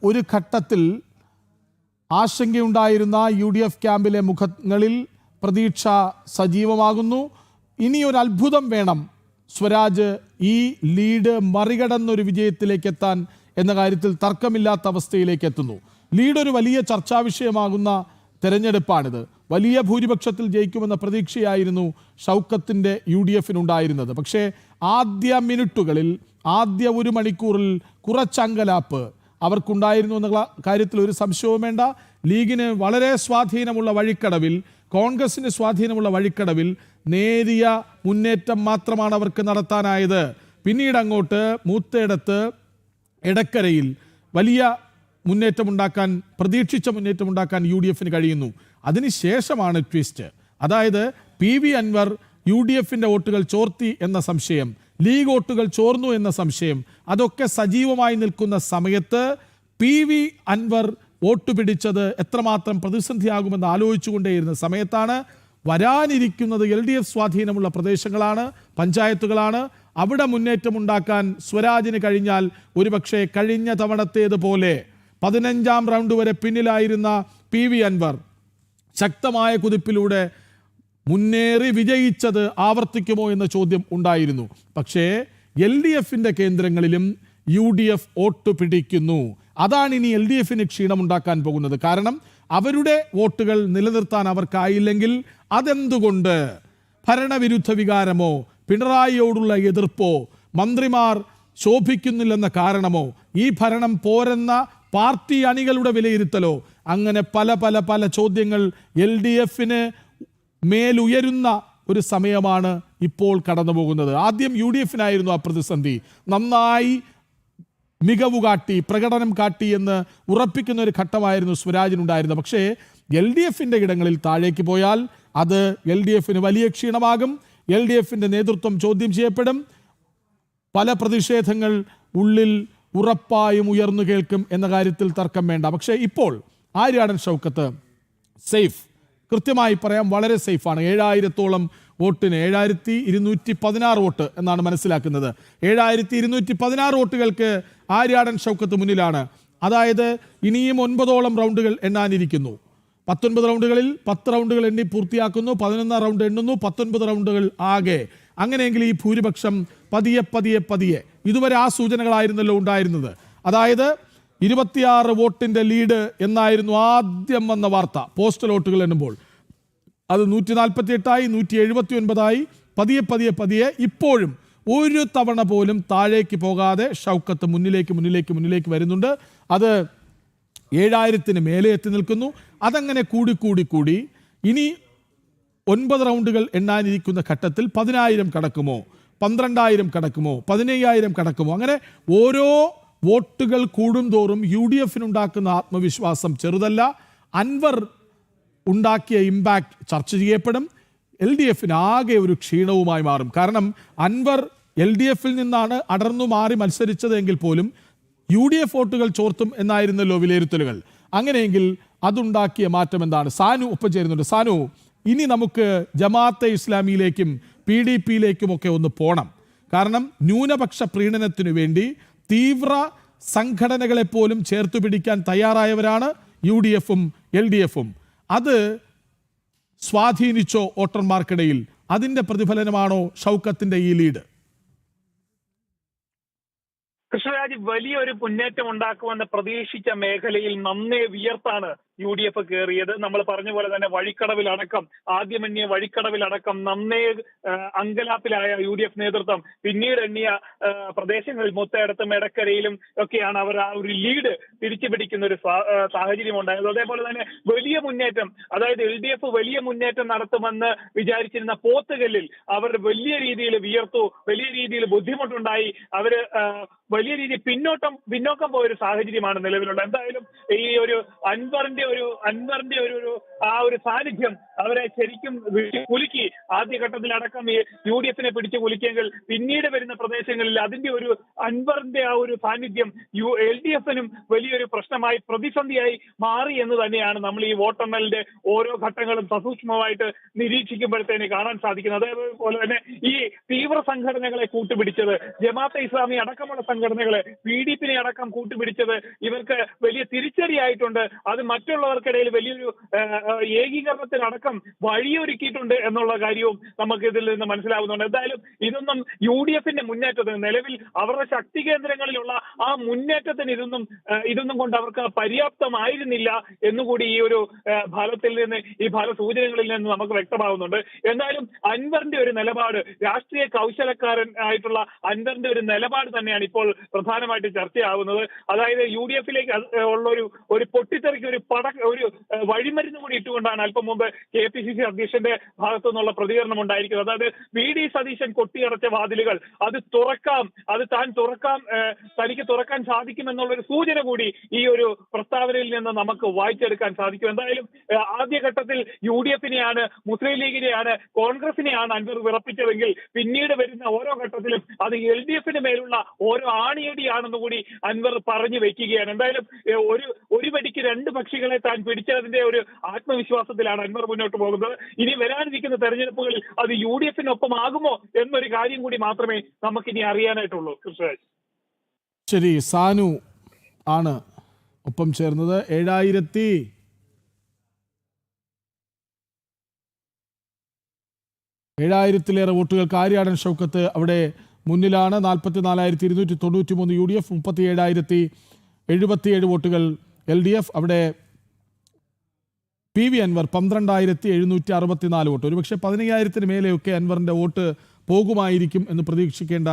ഒരു ഘട്ടത്തിൽ ആശങ്കയുണ്ടായിരുന്ന UDF ക്യാമ്പിലെ മുഖങ്ങളിൽ പ്രതീക്ഷ സജീവമാകുന്നു. ഇനിയൊരു അത്ഭുതം വേണം സ്വരാജ് ഈ ലീഡ് മറികടന്നൊരു വിജയത്തിലേക്ക് എത്താൻ എന്ന കാര്യത്തിൽ തർക്കമില്ലാത്ത അവസ്ഥയിലേക്ക് എത്തുന്നു. ലീഡ് ഒരു വലിയ ചർച്ചാ വിഷയമാകുന്ന തെരഞ്ഞെടുപ്പാണിത്. വലിയ ഭൂരിപക്ഷത്തിൽ ജയിക്കുമെന്ന പ്രതീക്ഷയായിരുന്നു ഷൗക്കത്തിൻ്റെ UDFിനുണ്ടായിരുന്നത്. പക്ഷേ ആദ്യ മിനിറ്റുകളിൽ, ആദ്യ ഒരു മണിക്കൂറിൽ കുറച്ചങ്കലാപ്പ് അവർക്കുണ്ടായിരുന്നു എന്നുള്ള കാര്യത്തിൽ ഒരു സംശയവും വേണ്ട. ലീഗിന് വളരെ സ്വാധീനമുള്ള വഴിക്കടവിൽ, കോൺഗ്രസിന് സ്വാധീനമുള്ള വഴിക്കടവിൽ നേരിയ മുന്നേറ്റം മാത്രമാണ് അവർക്ക് നടത്താനായത്. പിന്നീട് അങ്ങോട്ട് മൂത്തയിടത്ത് എടക്കരയിൽ വലിയ മുന്നേറ്റമുണ്ടാക്കാൻ, പ്രതീക്ഷിച്ച മുന്നേറ്റമുണ്ടാക്കാൻ UDFിന് കഴിയുന്നു. അതിനുശേഷമാണ് ട്വിസ്റ്റ്. അതായത് PV അൻവർ UDFിൻ്റെ വോട്ടുകൾ ചോർത്തി എന്ന സംശയം, ലീഗ് വോട്ടുകൾ ചോർന്നു എന്ന സംശയം, അതൊക്കെ സജീവമായി നിൽക്കുന്ന സമയത്ത് PV അൻവർ വോട്ട് പിടിച്ചത് എത്രമാത്രം പ്രതിസന്ധിയാകുമെന്ന് ആലോചിച്ചുകൊണ്ടേയിരുന്ന സമയത്താണ് വരാനിരിക്കുന്നത് LDF സ്വാധീനമുള്ള പ്രദേശങ്ങളാണ്, പഞ്ചായത്തുകളാണ്. അവിടെ മുന്നേറ്റമുണ്ടാക്കാൻ സ്വരാജിന് കഴിഞ്ഞാൽ ഒരുപക്ഷെ കഴിഞ്ഞ തവണത്തേതുപോലെ 15ാം റൗണ്ട് വരെ പിന്നിലായിരുന്ന PV അൻവർ ശക്തമായ കുതിപ്പിലൂടെ മുന്നേറി വിജയിച്ചത് ആവർത്തിക്കുമോ എന്ന ചോദ്യം ഉണ്ടായിരുന്നു. പക്ഷേ LDFിൻ്റെ കേന്ദ്രങ്ങളിലും UDF വോട്ട് പിടിക്കുന്നു. അതാണ് ഇനി LDFിന് ക്ഷീണമുണ്ടാക്കാൻ പോകുന്നത്. കാരണം അവരുടെ വോട്ടുകൾ നിലനിർത്താൻ അവർക്കായില്ലെങ്കിൽ അതെന്തുകൊണ്ട്? ഭരണവിരുദ്ധ വികാരമോ, പിണറായിയോടുള്ള എതിർപ്പോ, മന്ത്രിമാർ ശോഭിക്കുന്നില്ലെന്ന കാരണമോ, ഈ ഭരണം പോരെന്ന പാർട്ടി അണികളുടെ വിലയിരുത്തലോ, അങ്ങനെ പല പല പല ചോദ്യങ്ങൾ LDFിന് മേലുയരുന്ന ഒരു സമയമാണ് ഇപ്പോൾ കടന്നു പോകുന്നത്. ആദ്യം UDFിനായിരുന്നു ആ പ്രതിസന്ധി. നന്നായി മികവ് കാട്ടി, പ്രകടനം കാട്ടി എന്ന് ഉറപ്പിക്കുന്ന ഒരു ഘട്ടമായിരുന്നു സ്വരാജിനുണ്ടായിരുന്നത്. പക്ഷേ LDFിൻ്റെ ഇടങ്ങളിൽ താഴേക്ക് പോയാൽ അത് LDFിന് വലിയ ക്ഷീണമാകും. LDFിൻ്റെ നേതൃത്വം ചോദ്യം ചെയ്യപ്പെടും. പല പ്രതിഷേധങ്ങൾ ഉള്ളിൽ ഉറപ്പായും ഉയർന്നു കേൾക്കും എന്ന കാര്യത്തിൽ തർക്കം വേണ്ട. പക്ഷേ ഇപ്പോൾ ആര്യാടൻ ഷൗക്കത്ത് സേഫ്, കൃത്യമായി പറയാം വളരെ സേഫാണ്. 7000-ഓളം വോട്ടിന് 7216 വോട്ട് എന്നാണ് മനസ്സിലാക്കുന്നത്. 7216 വോട്ടുകൾക്ക് ആര്യാടൻ ഷൗക്കത്ത് മുന്നിലാണ്. അതായത് ഇനിയും 9ഓളം റൗണ്ടുകൾ എണ്ണാനിരിക്കുന്നു. 19 റൗണ്ടുകളിൽ 10 റൗണ്ടുകൾ എണ്ണി പൂർത്തിയാക്കുന്നു, 11ാം റൗണ്ട് എണ്ണുന്നു, 19 റൗണ്ടുകൾ ആകെ. അങ്ങനെയെങ്കിൽ ഈ ഭൂരിപക്ഷം പതിയെ പതിയെ പതിയെ, ഇതുവരെ ആ സൂചനകളായിരുന്നല്ലോ ഉണ്ടായിരുന്നത്. അതായത് 26 വോട്ടിൻ്റെ ലീഡ് എന്നായിരുന്നു ആദ്യം വന്ന വാർത്ത. പോസ്റ്റൽ വോട്ടുകൾ എണ്ണുമ്പോൾ അത് 148ആയി, 179ആയി, പതിയെ പതിയെ പതിയെ ഇപ്പോഴും ഒരു തവണ പോലും താഴേക്ക് പോകാതെ ഷൗക്കത്ത് മുന്നിലേക്ക് വരുന്നുണ്ട്. അത് 7000-ന് മേലെ എത്തി നിൽക്കുന്നു. അതങ്ങനെ കൂടി ഇനി 9 റൗണ്ടുകൾ എണ്ണാനിരിക്കുന്ന ഘട്ടത്തിൽ 10,000 കടക്കുമോ, 12,000 കടക്കുമോ, 15,000 കടക്കുമോ? അങ്ങനെ ഓരോ വോട്ടുകൾ കൂടുന്തോറും UDFിനുണ്ടാക്കുന്ന ആത്മവിശ്വാസം ചെറുതല്ല. അൻവർ ഉണ്ടാക്കിയ ഇമ്പാക്റ്റ് ചർച്ച ചെയ്യപ്പെടും. LDFിന് ആകെ ഒരു ക്ഷീണവുമായി മാറും. കാരണം അൻവർ LDFിൽ നിന്നാണ് അടർന്നു മാറി മത്സരിച്ചത് എങ്കിൽ പോലും UDF വോട്ടുകൾ ചോർത്തും എന്നായിരുന്നല്ലോ വിലയിരുത്തലുകൾ. അങ്ങനെയെങ്കിൽ അതുണ്ടാക്കിയ മാറ്റം എന്താണ്? സാനു ഒപ്പം ചേരുന്നുണ്ട്. സാനു, ഇനി നമുക്ക് ജമാഅത്തെ ഇസ്ലാമിയിലേക്കും PDPയിലേക്കും ഒക്കെ ഒന്ന് പോണം. കാരണം ന്യൂനപക്ഷ പ്രീണനത്തിനു വേണ്ടി തീവ്ര സംഘടനകളെപ്പോലും ചേർത്തു പിടിക്കാൻ തയ്യാറായവരാണ് UDFും LDFും. അത് സ്വാധീനിച്ചോ വോട്ടർമാർക്കിടയിൽ? അതിൻ്റെ പ്രതിഫലനമാണോ ഷൗക്കത്തിൻ്റെ ഈ ലീഡ്? കൃഷ്ണരാജ് വലിയൊരു മുന്നേറ്റം ഉണ്ടാക്കുമെന്ന് പ്രതീക്ഷിച്ച മേഖലയിൽ നന്നേ വിയർത്താണ് UDF കയറിയത്. നമ്മൾ പറഞ്ഞ പോലെ തന്നെ വഴിക്കടവിലടക്കം, ആദ്യമെണ്ണിയ വഴിക്കടവിലടക്കം നന്നേ അങ്കലാപ്പിലായ UDF നേതൃത്വം പിന്നീട് എണ്ണിയ പ്രദേശങ്ങളിൽ മൊത്തയിടത്തും എടക്കരയിലും ഒക്കെയാണ് അവർ ആ ഒരു ലീഡ് തിരിച്ചു പിടിക്കുന്ന ഒരു സാഹചര്യം ഉണ്ടായത്. അതേപോലെ തന്നെ വലിയ മുന്നേറ്റം, അതായത് LDF വലിയ മുന്നേറ്റം നടത്തുമെന്ന് വിചാരിച്ചിരുന്ന പോത്തുകല്ലിൽ അവർ വലിയ രീതിയിൽ വിയർത്തു, വലിയ രീതിയിൽ ബുദ്ധിമുട്ടുണ്ടായി. അവര് വലിയ രീതിയിൽ പിന്നോക്കം പോയൊരു സാഹചര്യമാണ് നിലവിലുള്ളത്. എന്തായാലും ഈ ഒരു അൻവറിന്റെ അൻവറിന്റെ ഒരു ആ ഒരു സാന്നിധ്യം അവരെ ശരിക്കും കുലുക്കി. ആദ്യഘട്ടത്തിലടക്കം ഈ UDF-നെ പിടിച്ചു കുലുക്കിയെങ്കിൽ പിന്നീട് വരുന്ന പ്രദേശങ്ങളിൽ അതിന്റെ ഒരു അൻവറിന്റെ ആ ഒരു സാന്നിധ്യം LDF-നും വലിയൊരു പ്രശ്നമായി പ്രതിസന്ധിയായി മാറി എന്ന് തന്നെയാണ് നമ്മൾ ഈ വോട്ടെണ്ണലിന്റെ ഓരോ ഘട്ടങ്ങളും സസൂക്ഷ്മമായിട്ട് നിരീക്ഷിക്കുമ്പോഴത്തേന് കാണാൻ സാധിക്കുന്നത്. അതേപോലെ തന്നെ ഈ തീവ്ര സംഘടനകളെ കൂട്ടുപിടിച്ചത്, ജമാഅത്തെ ഇസ്ലാമി അടക്കമുള്ള സംഘടനകളെ, PDP-നെ അടക്കം കൂട്ടുപിടിച്ചത് ഇവർക്ക് വലിയ തിരിച്ചടിയായിട്ടുണ്ട്. അത് മറ്റുള്ളവർക്കിടയിൽ വലിയൊരു ഏകീകരണത്തിനടക്കം വഴിയൊരുക്കിയിട്ടുണ്ട് എന്നുള്ള കാര്യവും നമുക്ക് ഇതിൽ നിന്ന് മനസ്സിലാവുന്നുണ്ട്. എന്തായാലും ഇതൊന്നും UDF-ന്റെ മുന്നേറ്റത്തിന്, നിലവിൽ അവരുടെ ശക്തി കേന്ദ്രങ്ങളിലുള്ള ആ മുന്നേറ്റത്തിന് ഇതൊന്നും കൊണ്ട് അവർക്ക് പര്യാപ്തമായിരുന്നില്ല എന്നുകൂടി ഈ ഒരു ഫലത്തിൽ നിന്ന്, ഈ ഫലസൂചനകളിൽ നിന്ന് നമുക്ക് വ്യക്തമാവുന്നുണ്ട്. എന്തായാലും അൻവറിന്റെ ഒരു നിലപാട്, രാഷ്ട്രീയ കൗശലക്കാരൻ ആയിട്ടുള്ള അൻവറിന്റെ ഒരു നിലപാട് തന്നെയാണ് ഇപ്പോൾ പ്രധാനമായിട്ട് ചർച്ചയാവുന്നത്. അതായത് UDF-ലേക്ക് ഉള്ള ഒരു പൊട്ടിത്തെറിക്ക് ഒരു വഴിമരുന്ന് കൂടി ഇട്ടുകൊണ്ടാണ് അല്പം മുമ്പ് KPCC അധ്യക്ഷന്റെ ഭാഗത്തു നിന്നുള്ള പ്രതികരണം ഉണ്ടായിരിക്കുന്നത്. അതായത് VD സതീശൻ കൊട്ടിയടച്ച വാതിലുകൾ അത് തുറക്കാം, തനിക്ക് തുറക്കാൻ സാധിക്കുമെന്നുള്ളൊരു സൂചന കൂടി ഈ ഒരു പ്രസ്താവനയിൽ നിന്ന് നമുക്ക് വായിച്ചെടുക്കാൻ സാധിക്കും. എന്തായാലും ആദ്യഘട്ടത്തിൽ UDF-നെയാണ്, മുസ്ലിം ലീഗിനെയാണ്, കോൺഗ്രസിനെയാണ് അൻവർ വിറപ്പിച്ചതെങ്കിൽ പിന്നീട് വരുന്ന ഓരോ ഘട്ടത്തിലും അത് LDF-ന് മേലുള്ള ഓരോ ആണിയടിയാണെന്ന് കൂടി അൻവർ പറഞ്ഞു വെക്കുകയാണ്. എന്തായാലും ഒരു വെടിക്ക് രണ്ട് പക്ഷികളെ താൻ പിടിച്ചതിന്റെ ഒരു ആത്മവിശ്വാസത്തിലാണ് അൻവർ മുന്നോട്ട് പോകുന്നത്. ഇനി വരാനിരിക്കുന്ന തെരഞ്ഞെടുപ്പുകളിൽ അത് UDF-നൊപ്പമാകുമോ എന്നൊരു കാര്യം കൂടി മാത്രമേ നമുക്കിനി അറിയാനായിട്ടുള്ളൂ. കൃഷ്ണരാജ്. ശരി, സാനു ആണ് ഒപ്പം ചേർന്നത്. 7,000-ലേറെ വോട്ടുകൾക്ക് ആര്യാടൻ ഷൗക്കത്ത് അവിടെ മുന്നിലാണ്. 44,293 UDF, 37,077 വോട്ടുകൾ LDF. അവിടെ PV അൻവർ 12,764 വോട്ട്. ഒരുപക്ഷെ 15,000-ന് മേലെയൊക്കെ അൻവറിന്റെ വോട്ട് പോകുമായിരിക്കും എന്ന് പ്രതീക്ഷിക്കേണ്ട